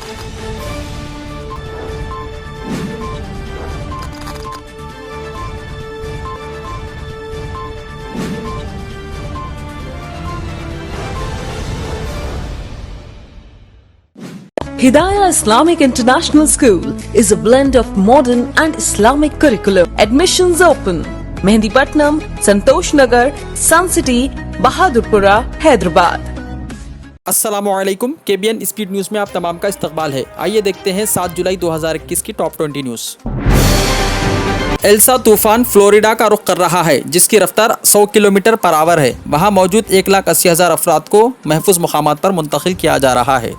Hidayah Islamic International School is a blend of modern and Islamic curriculum. Admissions open. Mehndipatnam, Santosh Nagar, Sun City, Bahadurpura, Hyderabad. अस्सलामुअलैकुम, KBN speed news में आप तमाम का इस्तकबाल है। आइए देखते हैं 7 जुलाई 2021 की टॉप 20 न्यूज़। एल्सा तूफान फ्लोरिडा का रुख कर रहा है, जिसकी रफ्तार 100 किलोमीटर पर आवर है। वहां मौजूद 1,80,000 अफराद को महफूज मकामात पर मुंतकिल किया जा रहा है।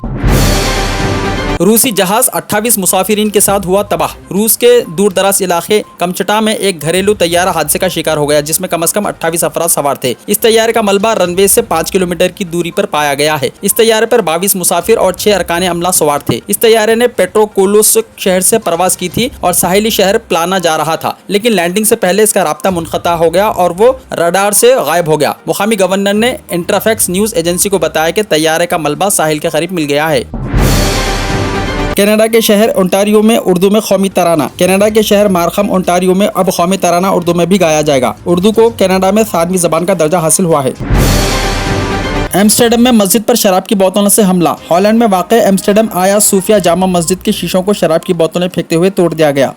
रूसी जहाज 28 मुसाफिरीन के साथ हुआ तबाह। रूस के दूर दराज इलाके कमचटा में एक घरेलू तैयारा हादसे का शिकार हो गया, जिसमें कम से कम 28 अफराद सवार थे। इस तैयारे का मलबा रनवे से 5 किलोमीटर की दूरी पर पाया गया है। इस तैयारे पर 22 मुसाफिर और 6 अरकान अमला सवार थे। इस तैयारे ने पेट्रोकोलुस्क शहर से परवाज की थी और साहिली शहर प्लाना जा रहा था, लेकिन लैंडिंग से पहले इसका राब्ता मुनक़ता हो गया और वो रडार से गायब हो गया। मुकामी गवर्नर ने इंटरफैक्स न्यूज़ एजेंसी को बताया कि तैयारे का मलबा साहिल के करीब मिल गया है। कनाडा के शहर ओंटारियो में उर्दू में कौमी तराना। कनाडा के शहर मार्खम ओंटारियो में अब कौमी तराना उर्दू में भी गाया जाएगा। उर्दू को कनाडा में 7वीं ज़बान का दर्जा हासिल हुआ है। एम्स्टर्डम में मस्जिद पर शराब की बोतलों से हमला। हॉलैंड में वाक़े एम्स्टर्डम आया सूफिया जामा मस्जिद के शीशों को शराब की बोतलें फेंकते हुए तोड़ दिया गया।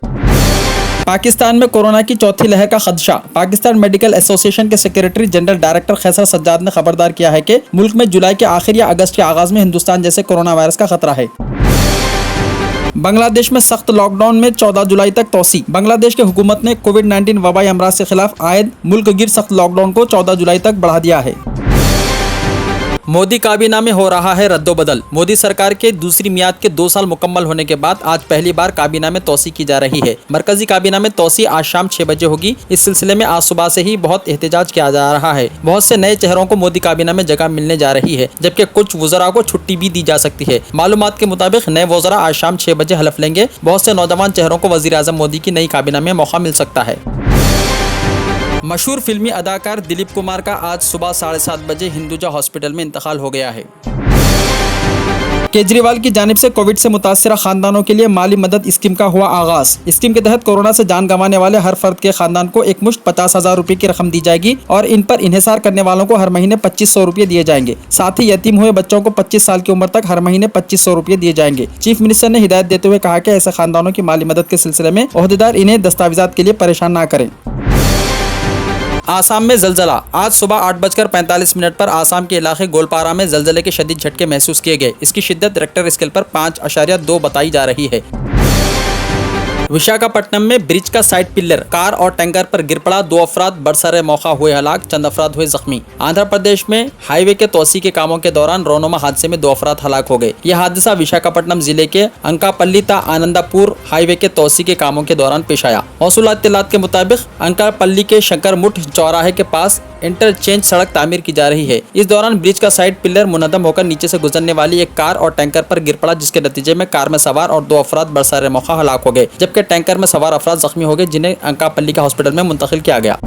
पाकिस्तान में कोरोना की चौथी लहर का खदशा। पाकिस्तान मेडिकल एसोसिएशन के secretary general director Khaisar Sajjad ने खबरदार किया है कि मुल्क में जुलाई के आखिर या अगस्त के आगाज में हिंदुस्तान जैसे कोरोना वायरस का खतरा है। बांग्लादेश में सख्त लॉकडाउन में 14 जुलाई तक तोसी। बांग्लादेश की हुकूमत ने कोविड-19 वबाई अमराज से खिलाफ आयद मुल्क गिर सख्त लॉकडाउन को 14 जुलाई तक बढ़ा दिया है। मोदी काबीना में हो रहा है रद्दोबदल। मोदी सरकार के दूसरी मियाद के 2 साल मुकम्मल होने के बाद आज पहली बार काबीना में तोसी की जा रही है। मरकजी काबीना में तोसी आज शाम 6 बजे होगी। इस सिलसिले में आज सुबह से ही बहुत एहतजाज किया जा रहा है। बहुत से नए चेहरों को मोदी काबीना में जगह मिलने जा रही है, जबकि कुछ वज़रा को छुट्टी भी दी जा सकती है। मालूमात के मुताबिक नए वज़रा आज शाम 6 बजे हलफ लेंगे। बहुत से नौजवान चेहरों को वज़ीर आज़म मोदी की नई काबीना में मौका मिल सकता है। मशहूर फिल्मी अदाकार दिलीप कुमार का आज सुबह 7:30 बजे हिंदुजा हॉस्पिटल में इंतकाल हो गया है। केजरीवाल की जानिब से कोविड से मुतासरा खानदानों के लिए माली मदद स्कीम का हुआ आगाज। स्कीम के तहत कोरोना से जान गंवाने वाले हर फर्द के खानदान को एक मुश्त 50,000 रुपये की रकम दी जाएगी और इन पर इन्हिसार करने वालों को हर महीने 2500 रुपये दिए जाएंगे। साथ ही यतीम हुए बच्चों को 25 साल की उम्र तक हर महीने 2500 रुपये दिए जाएंगे। चीफ मिनिस्टर ने हिदायत देते हुए कहा कि ऐसे खानदानों की माली मदद के सिलसिले में ओहदेदार इन्हें दस्तावेजात के लिए परेशान न करें। आसाम में जलजला। आज सुबह 8:45 पर आसाम के इलाके गोलपारा में जलजले के शदीद झटके महसूस किए गए। इसकी शिद्दत रिक्टर स्केल पर 5.2 बताई जा रही है। विशाखापट्टनम में ब्रिज का साइड पिलर कार और टैंकर पर गिर पड़ा। 2 अफराद बरसरे मौका हुए हलाक, चंद अफराद हुए जख्मी। आंध्र प्रदेश में हाईवे के तोसी के कामों के दौरान रोनुमा हादसे में 2 अफराद हलाक हो गए। यह हादसा विशाखापट्टनम जिले के अंकापल्ली ता आनंदापुर हाईवे के तोसी के कामों के दौरान पेश आया। मौसूल इत्तलात के मुताबिक अंकापल्ली के शंकरमुठ चौराहे के पास इंटरचेंज सड़क तामीर की जा रही है। इस दौरान ब्रिज का साइड पिलर मुनहदम होकर नीचे से गुजरने वाली एक कार और टैंकर पर गिर पड़ा, जिसके नतीजे में कार में सवार और 2 अफराद बरसरे मौका हलाक हो गए, जबकि टैंकर में सवार अफराद जख्मी हो गए, जिन्हें अंकापल्ली के हॉस्पिटल में मुंतकिल किया गया।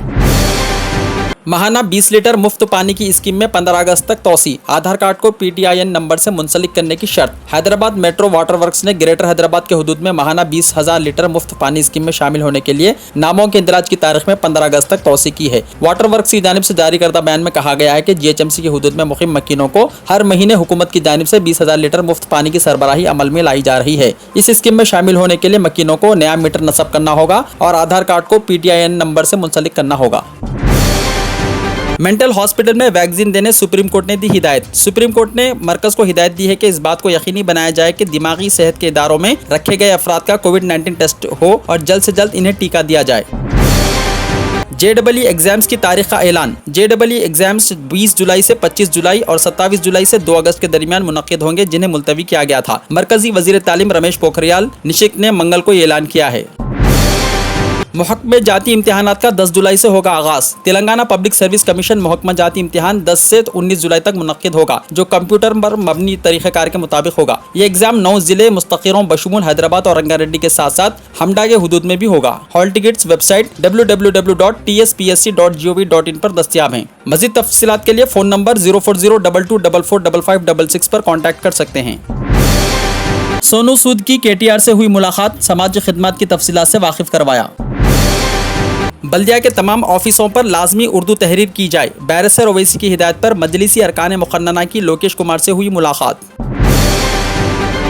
महाना 20 लीटर मुफ्त पानी की स्कीम में 15 अगस्त तक तोसी। आधार कार्ड को PTIN नंबर से मुंसलिक करने की शर्त। हैदराबाद मेट्रो वाटर वर्क्स ने ग्रेटर हैदराबाद के हुदूद में महाना 20,000 लीटर मुफ्त पानी स्कीम में शामिल होने के लिए नामों के इंदराज की तारीख में 15 अगस्त तक तोसी की है। वाटर वर्क्स की जानिब से जारी करदा बयान में कहा गया है कि GHMC के हुदूद में मुक़ीम मकीनों को हर महीने हुकूमत की जानिब से 20,000 लीटर मुफ्त पानी की सरबराही अमल में लाई जा रही है। इस स्कीम में शामिल होने के लिए मकीनों को नया मीटर नस्ब करना होगा और आधार कार्ड को PTIN नंबर से मुंसलिक करना होगा। मेंटल हॉस्पिटल में वैक्सीन देने सुप्रीम कोर्ट ने दी हिदायत। सुप्रीम कोर्ट ने मरकज को हिदायत दी है कि इस बात को यकीनी बनाया जाए कि दिमागी सेहत के इदारों में रखे गए अफराद का कोविड-19 टेस्ट हो और जल्द से जल्द इन्हें टीका दिया जाए। JEE एग्जाम्स की तारीख का ऐलान। JEE एग्जाम्स 20 जुलाई से 25 जुलाई और 27 जुलाई से 2 अगस्त के दरमियान मुनक्किद होंगे, जिन्हें मुलतवी किया गया था। मरकजी वजीर तालीम रमेश पोखरियाल निशंक ने मंगल को ये ऐलान किया है। महकमे जाती इम्तिहानात का 10 जुलाई से होगा आगाज। तेलंगाना पब्लिक सर्विस कमीशन महकमा जाती इम्तिहान 10 से 19 जुलाई तक मुनक्किद होगा, जो कंप्यूटर पर मबनी तरीक़ेकार के मुताबिक होगा। ये एग्जाम 9 जिले मुस्तक़िरों बशमूल हैदराबाद और रंगारेड्डी के साथ साथ हमडा के हुदूद में भी होगा। हॉल टिकट्स वेबसाइट www.tspsc.gov.in पर दस्तियाब हैं। मज़ीद तफसीलात के लिए फ़ोन नंबर 04022445566 पर कॉन्टैक्ट कर सकते हैं। सोनू सूद की KTR से हुई मुलाकात, समाजी खिदमत की तफसीलात से वाकिफ करवाया। बल्दिया के तमाम ऑफिसों पर लाजमी उर्दू तहरीर की जाए, बैरिस्टर ओवैसी की हिदायत पर मजलिसी अरकान मुक़न्नना की लोकेश कुमार से हुई मुलाकात।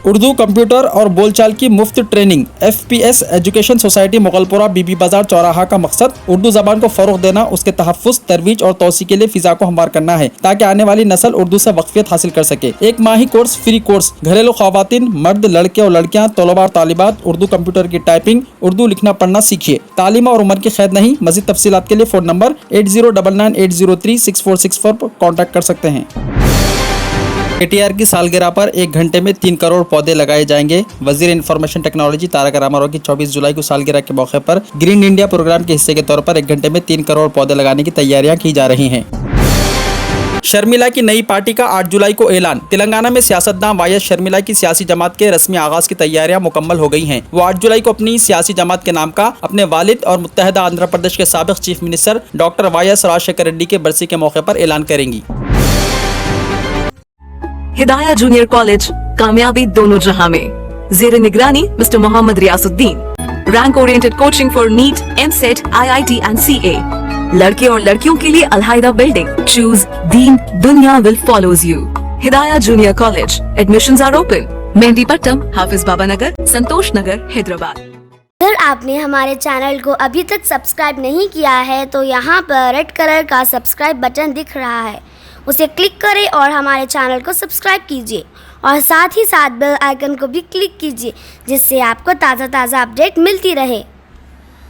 उर्दू, कंप्यूटर और बोलचाल की मुफ्त training, FPS education society Mughalpura Bibi Bazar चौराहा का मकसद उर्दू जबान को फरोग देना, उसके तहफ़्फ़ुज़, तरवीज और तौसी के लिए फ़िज़ा को हमवार करना है ताकि आने वाली नस्ल उर्दू से वक्फ़ियत हासिल कर सके। एक माही कोर्स, फ्री कोर्स, घरेलू ख़वातीन, मर्द, लड़के और लड़कियाँ, तलबा और तालिबात, उर्दू कंप्यूटर की टाइपिंग, उर्दू लिखना पढ़ना सीखिए। तालीम और उम्र की क़ैद नहीं। मज़ीद तफसीलात के लिए फ़ोन नंबर 8099803646 पर कॉन्टैक्ट कर सकते हैं। KTR की सालगिरह पर 1 घंटे में 3 करोड़ पौधे लगाए जाएंगे। वजीर इंफॉर्मेशन टेक्नोलॉजी तारक रामाराव की 24 जुलाई को सालगिरह के मौके पर ग्रीन इंडिया प्रोग्राम के हिस्से के तौर पर 1 घंटे में 3 करोड़ पौधे लगाने की तैयारियां की जा रही हैं। शर्मिला की नई पार्टी का 8 जुलाई को ऐलान। तेलंगाना में सियासतदान YS शर्मिला की सियासी जमात के रस्मी आगाज की तैयारियां मुकम्मल हो गई हैं। वो 8 जुलाई को अपनी सियासी जमात के नाम का अपने वालिद और मुत्तहदा आंध्र प्रदेश के साबिक chief minister doctor YS Rajasekhara Reddy के बरसी के मौके पर ऐलान करेंगी। हिदाया जूनियर कॉलेज, कामयाबी दोनों जहां में। जेर निगरानी mister Mohammed Riyasuddin. Rank oriented coaching for NEET, MSET, IIT and CA। लड़के और लड़कियों के लिए अलहायदा बिल्डिंग। चूज दीन, दुनिया will follows you. Hidaya junior college, admissions are open. Mehdipatnam, Hafiz Baba Nagar, Santosh Nagar, Hyderabad. अगर आपने हमारे चैनल को अभी तक सब्सक्राइब नहीं किया है तो यहाँ पर रेड कलर का सब्सक्राइब बटन दिख रहा है, उसे क्लिक करें और हमारे चैनल को सब्सक्राइब कीजिए और साथ ही साथ बेल आइकन को भी क्लिक कीजिए जिससे आपको ताज़ा अपडेट मिलती रहे।